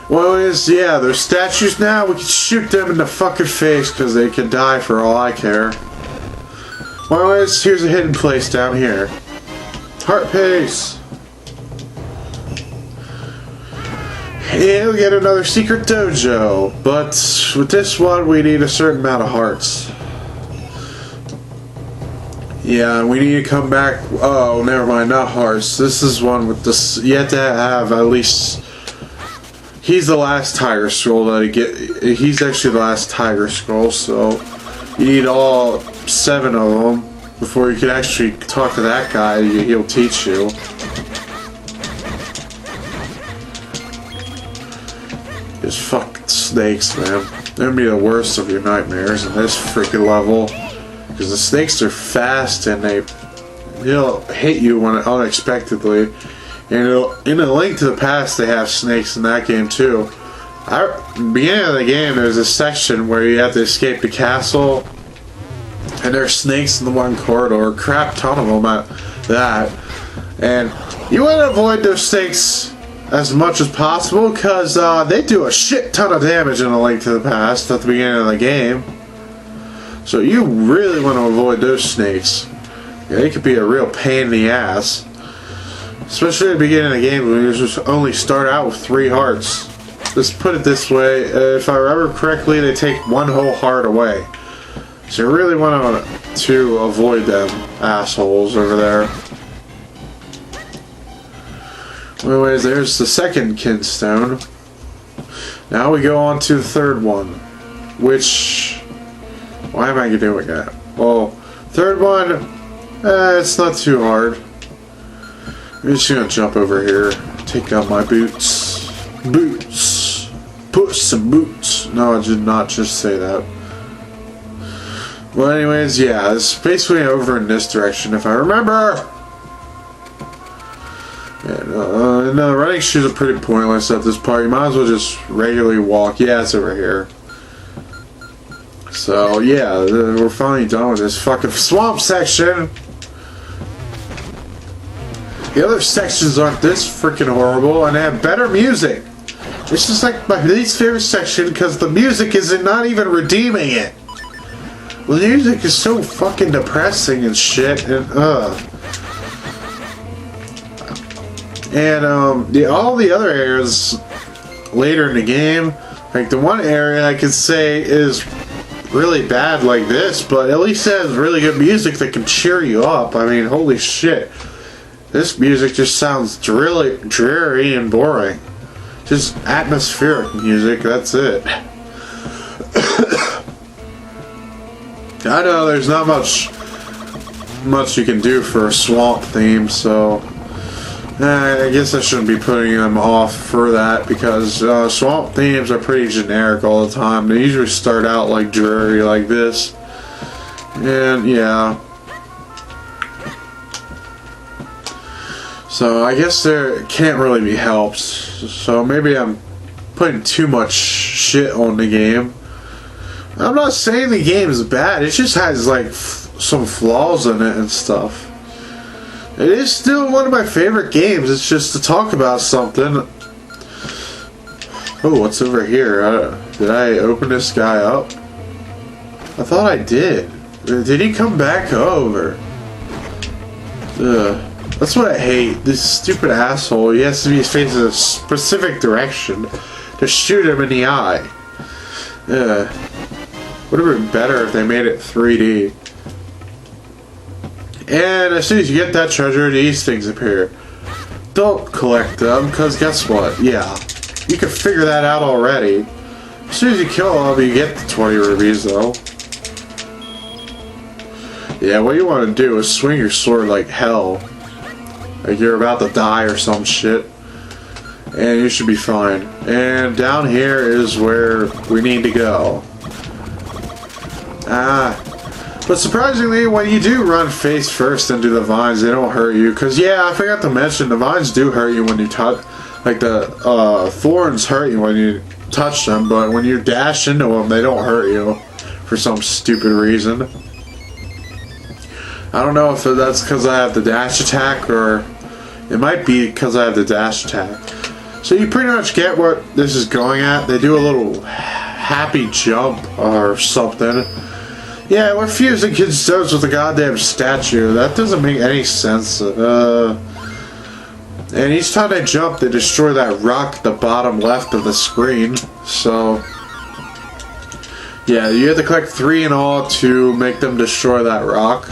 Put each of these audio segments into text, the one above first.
Well, yeah, there's statues now. We can shoot them in the fucking face because they can die for all I care. Well, here's a hidden place down here. Heart pace. And we get another secret dojo. But with this one, we need a certain amount of hearts. Yeah, we need to come back. Oh, never mind, not hearts. This is one with this. You have to have at least. He's the last tiger scroll that I get. He's actually the last tiger scroll, so you need all 7 of them before you can actually talk to that guy. He'll teach you. Just fucking snakes, man. They're gonna be the worst of your nightmares in this freaking level. Because the snakes are fast and they'll hit you when unexpectedly. And in A Link to the Past, they have snakes in that game too. Beginning of the game, there's a section where you have to escape the castle, and there's snakes in the one corridor. Crap ton of them at that. And you want to avoid those snakes as much as possible because they do a shit ton of damage in A Link to the Past at the beginning of the game. So you really want to avoid those snakes. Yeah, they could be a real pain in the ass. Especially at the beginning of the game when you just only start out with 3 hearts. Let's put it this way, if I remember correctly, they take 1 whole heart away. So you really want to avoid them assholes over there. Anyways, there's the second kinstone. Now we go on to the third one. Which... why am I doing that? Well, third one, it's not too hard. I'm just gonna jump over here, take down my boots. Boots! Put some boots! No, I did not just say that. Well, anyways, yeah, it's basically over in this direction, if I remember! And, no, running shoes are pretty pointless at this part. You might as well just regularly walk. Yeah, it's over here. So, yeah, we're finally done with this fucking swamp section. The other sections aren't this freaking horrible, and they have better music. It's just like my least favorite section because the music is not even redeeming it. The music is so fucking depressing and shit, and all the other areas later in the game, like the one area I could say is really bad like this, but at least it has really good music that can cheer you up. I mean, holy shit. This music just sounds dreary and boring. Just atmospheric music, that's it. I know there's not much you can do for a swamp theme, so I guess I shouldn't be putting them off for that because swamp themes are pretty generic all the time. They usually start out like dreary like this, and yeah. So I guess there can't really be helped. So maybe I'm putting too much shit on the game. I'm not saying the game is bad. It just has like some flaws in it and stuff. It is still one of my favorite games. It's just to talk about something. Oh, what's over here? Did I open this guy up? I thought I did. Did he come back over? Ugh. That's what I hate. This stupid asshole. He has to be facing a specific direction to shoot him in the eye. Would have been better if they made it 3D. And as soon as you get that treasure, these things appear. Don't collect them, because guess what? Yeah, you can figure that out already. As soon as you kill them, you get the 20 rubies, though. Yeah, what you want to do is swing your sword like hell. Like you're about to die or some shit. And you should be fine. And down here is where we need to go. But surprisingly, when you do run face first into the vines, they don't hurt you. Because, yeah, I forgot to mention, the vines do hurt you when you touch... Like, the thorns hurt you when you touch them, but when you dash into them, they don't hurt you. For some stupid reason. I don't know if that's because I have the dash attack, or... It might be because I have the dash attack. So you pretty much get what this is going at. They do a little happy jump or something. Yeah, we're fusing kids' stones with a goddamn statue. That doesn't make any sense. And each time they jump, they destroy that rock at the bottom left of the screen. So, yeah, you have to collect 3 in all to make them destroy that rock.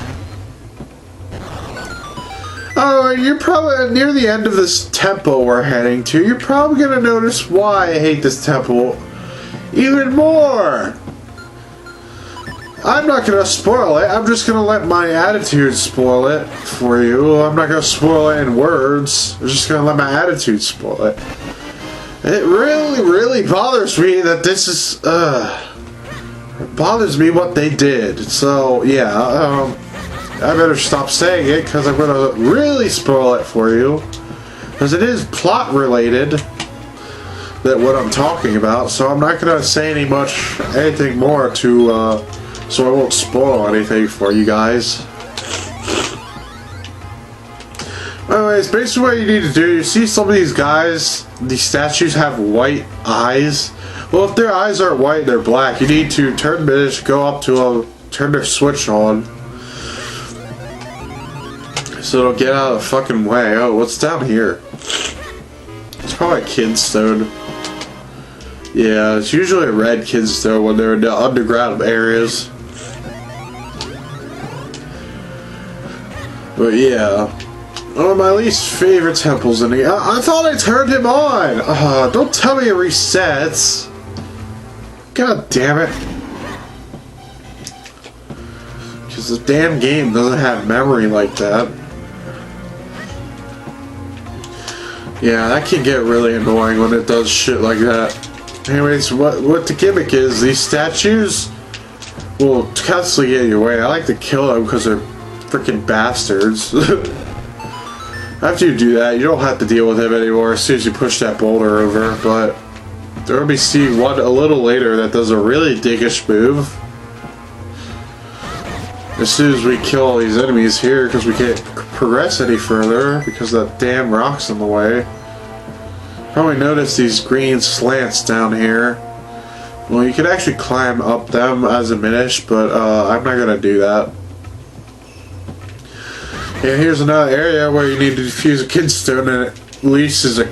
Oh, you're probably near the end of this temple we're heading to. You're probably gonna notice why I hate this temple even more. I'm not gonna spoil it. I'm just gonna let my attitude spoil it for you. I'm not gonna spoil it in words. I'm just gonna let my attitude spoil it. It really, really bothers me that this is, it bothers me what they did. So, yeah, I better stop saying it because I'm gonna really spoil it for you. Because it is plot related, that what I'm talking about. So I'm not gonna say anything more to, so I won't spoil anything for you guys. Anyways, basically what you need to do, you see some of these guys, these statues have white eyes. Well, if their eyes aren't white, they're black. You need to turn Minish, go up to them, turn their switch on. So it'll get out of the fucking way. Oh, what's down here? It's probably a kid's stone. Yeah, it's usually a red kid's stone when they're in the underground areas. But yeah, one of my least favorite temples in the. I thought I turned him on. Don't tell me it resets. God damn it! Because the damn game doesn't have memory like that. Yeah, that can get really annoying when it does shit like that. Anyways, what the gimmick is? These statues will constantly get in your way. I like to kill them because they're freaking bastards. After you do that, you don't have to deal with him anymore as soon as you push that boulder over, but there will be one a little later that does a really dickish move. As soon as we kill all these enemies here, because we can't progress any further because that damn rock's in the way. Probably notice these green slants down here. Well, you can actually climb up them as a Minish, but I'm not gonna do that. And here's another area where you need to defuse a kid's stone, and it releases a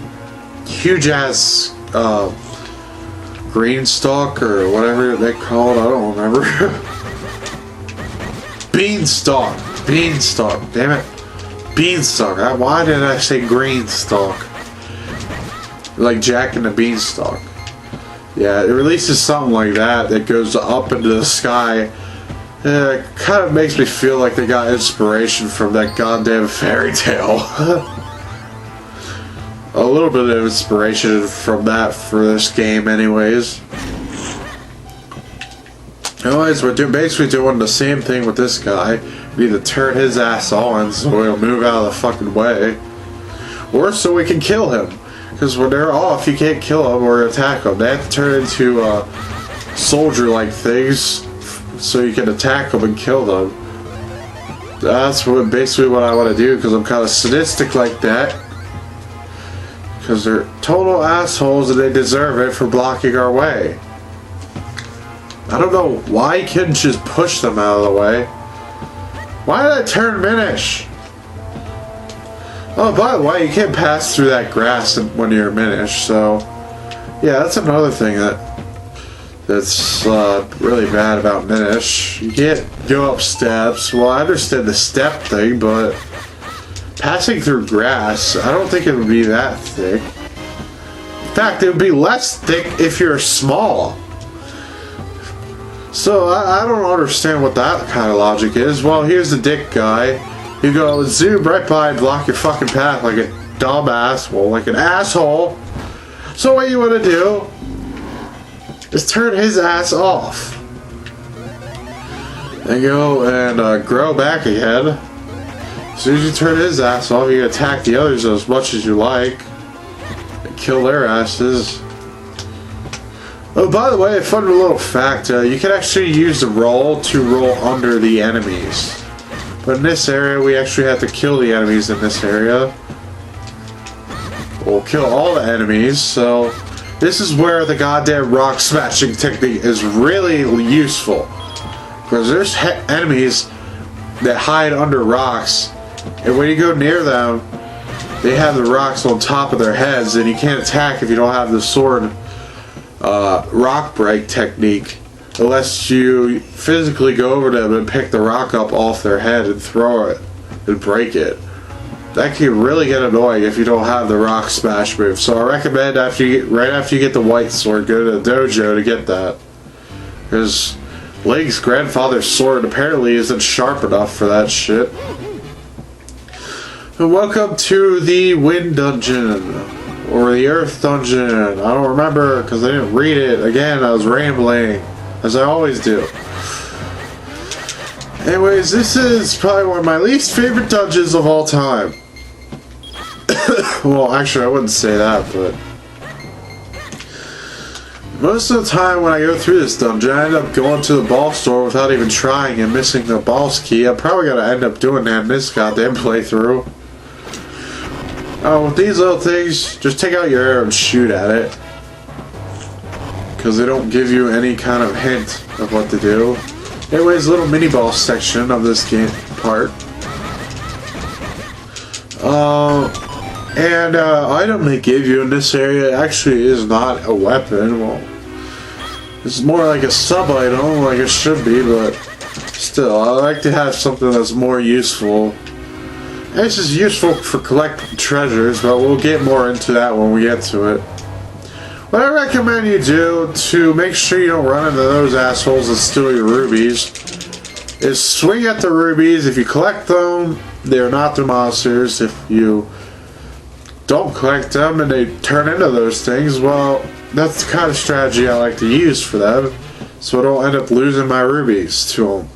huge ass green stalk or whatever they call it. I don't remember. Beanstalk. Beanstalk. Damn it. Beanstalk. Why did I say green stalk? Like Jack and the Beanstalk. Yeah, it releases something like that that goes up into the sky. It kind of makes me feel like they got inspiration from that goddamn fairy tale. A little bit of inspiration from that for this game anyways. Anyways, we're basically doing the same thing with this guy. We need to turn his ass on so he'll move out of the fucking way. Or so we can kill him. Because when they're off, you can't kill them or attack them. They have to turn into soldier-like things so you can attack them and kill them. That's basically what I want to do because I'm kind of sadistic like that. Because they're total assholes and they deserve it for blocking our way. I don't know why you couldn't just push them out of the way. Why did I turn Minish? Oh, by the way, you can't pass through that grass when you're Minish, so yeah, that's another thing that's really bad about Minish. You can't go up steps. Well, I understand the step thing, but passing through grass, I don't think it would be that thick. In fact, it would be less thick if you're small. So I don't understand what that kind of logic is. Well, here's the dick guy. You go zoom right by and block your fucking path like a dumb asshole, like an asshole. So what you want to do is turn his ass off. And go and grow back again. As soon as you turn his ass off, you can attack the others as much as you like. And kill their asses. Oh, by the way, a fun little fact, you can actually use the roll to roll under the enemies. But in this area, we actually have to kill the enemies in this area. will kill all the enemies, so this is where the goddamn rock smashing technique is really useful. Because there's enemies that hide under rocks, and when you go near them, they have the rocks on top of their heads, and you can't attack if you don't have the sword rock break technique, unless you physically go over them and pick the rock up off their head and throw it and break it. That can really get annoying if you don't have the rock smash move. So I recommend right after you get the white sword, go to the dojo to get that, because Link's grandfather's sword apparently isn't sharp enough for that shit. And welcome to the Wind Dungeon, or the Earth Dungeon. I don't remember because I didn't read it. Again, I was rambling, as I always do. Anyways, this is probably one of my least favorite dungeons of all time. Well, actually, I wouldn't say that, but most of the time when I go through this dungeon, I end up going to the ball store without even trying and missing the boss key. I'm probably going to end up doing that in this goddamn playthrough. Oh, with these little things, just take out your arrow and shoot at it, because they don't give you any kind of hint of what to do. Anyways, little mini boss section of this game part. Item they give you in this area actually is not a weapon. Well, it's more like a sub-item, like it should be, but still, I like to have something that's more useful. And this is useful for collecting treasures, but we'll get more into that when we get to it. What I recommend you do to make sure you don't run into those assholes that steal your rubies is swing at the rubies. If you collect them, they're not the monsters. If you don't collect them and they turn into those things, well, that's the kind of strategy I like to use for them, so I don't end up losing my rubies to them.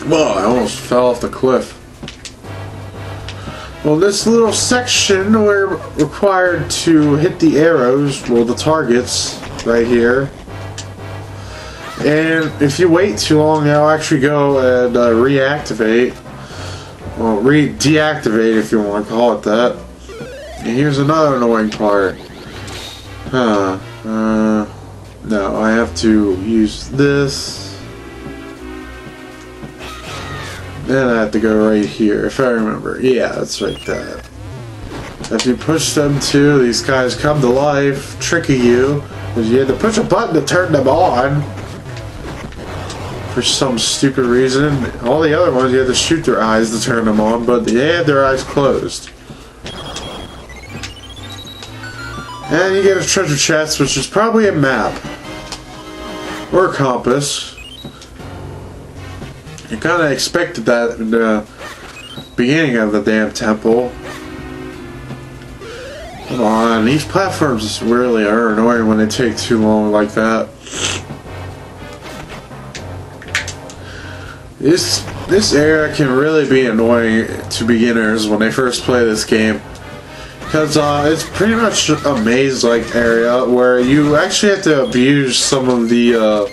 Well, I almost fell off the cliff. Well, this little section, we're required to hit the arrows, well, the targets, right here. And if you wait too long, they'll actually go and reactivate. Well, deactivate, if you want to call it that. And here's another annoying part. No, I have to use this. Then I have to go right here, if I remember. Yeah, that's right there. If you push them to, these guys come to life, tricking you, because you had to push a button to turn them on. For some stupid reason. All the other ones, you had to shoot their eyes to turn them on, but they had their eyes closed. And you get a treasure chest, which is probably a map. Or a compass. You kind of expected that in the beginning of the damn temple. Come on, these platforms really are annoying when they take too long like that. This area can really be annoying to beginners when they first play this game. Because it's pretty much a maze-like area where you actually have to abuse some of the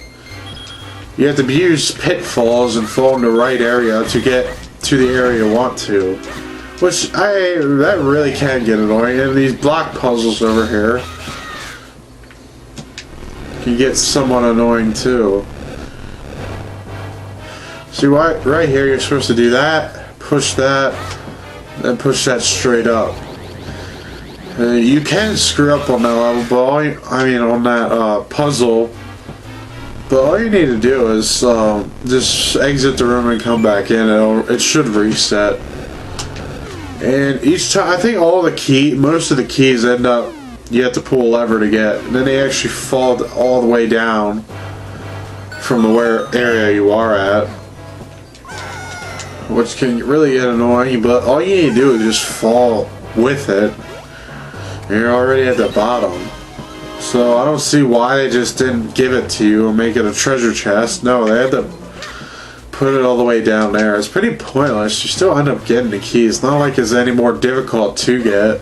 you have to abuse pitfalls and fall in the right area to get to the area you want to. Which, that really can get annoying. And these block puzzles over here can get somewhat annoying too. See, right here you're supposed to do that, push that, then push that straight up. You can screw up on that level, but on that puzzle. But all you need to do is just exit the room and come back in. It should reset. And each time, I think most of the keys end up, you have to pull a lever to get, and then they actually fall all the way down from the area you are at, which can really get annoying. But all you need to do is just fall with it. You're already at the bottom. So I don't see why they just didn't give it to you and make it a treasure chest. No, they had to put it all the way down there. It's pretty pointless. You still end up getting the key. It's not like it's any more difficult to get.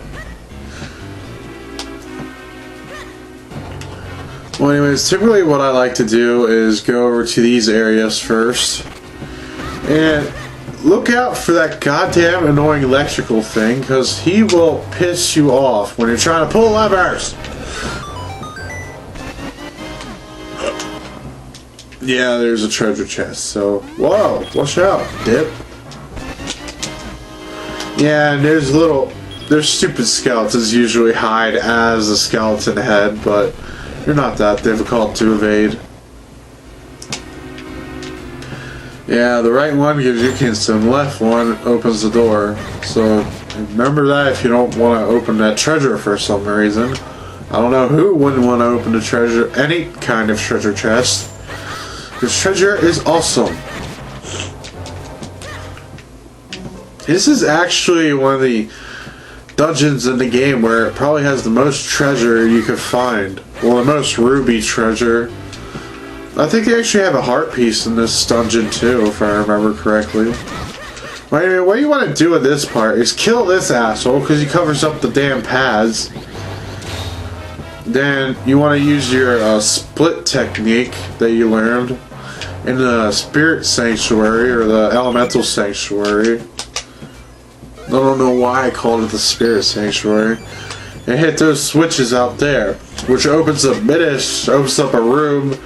Well, anyways, typically what I like to do is go over to these areas first. And look out for that goddamn annoying electrical thing, because he will piss you off when you're trying to pull levers. Yeah, there's a treasure chest, so... Whoa, watch out, dip. Yeah, and there's stupid skeletons usually hide as a skeleton head, but they're not that difficult to evade. Yeah, the right one gives you keystone, the left one opens the door. So remember that if you don't want to open that treasure for some reason. I don't know who wouldn't want to open the treasure, any kind of treasure chest. This treasure is awesome. This is actually one of the dungeons in the game where it probably has the most treasure you could find. Well, the most ruby treasure. I think they actually have a heart piece in this dungeon too, if I remember correctly. Well, anyway, what you want to do with this part is kill this asshole because he covers up the damn paths. Then you want to use your split technique that you learned in the Spirit Sanctuary or the Elemental Sanctuary. I don't know why I called it the Spirit Sanctuary. And hit those switches out there, which opens up Minish, opens up a room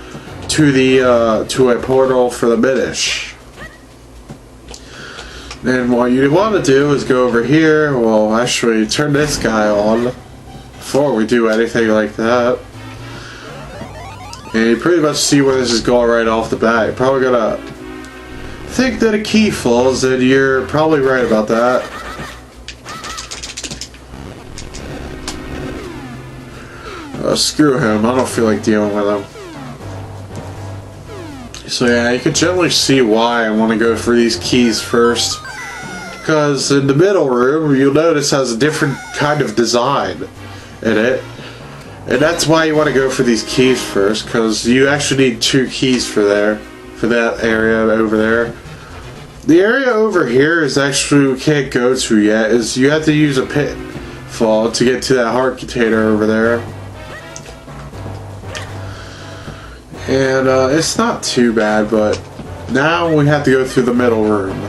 to the to a portal for the Minish. Then what you want to do is go over here. Well, actually, turn this guy on before we do anything like that. And you pretty much see where this is going right off the bat. You're probably gonna think that a key falls, and you're probably right about that. Screw him, I don't feel like dealing with him. So yeah, you can generally see why I want to go for these keys first. Because in the middle room, you'll notice has a different kind of design in it. And that's why you want to go for these keys first, because you actually need 2 keys for that area over there. The area over here is actually we can't go to yet, is you have to use a pitfall to get to that heart container over there. And it's not too bad, but now we have to go through the middle room.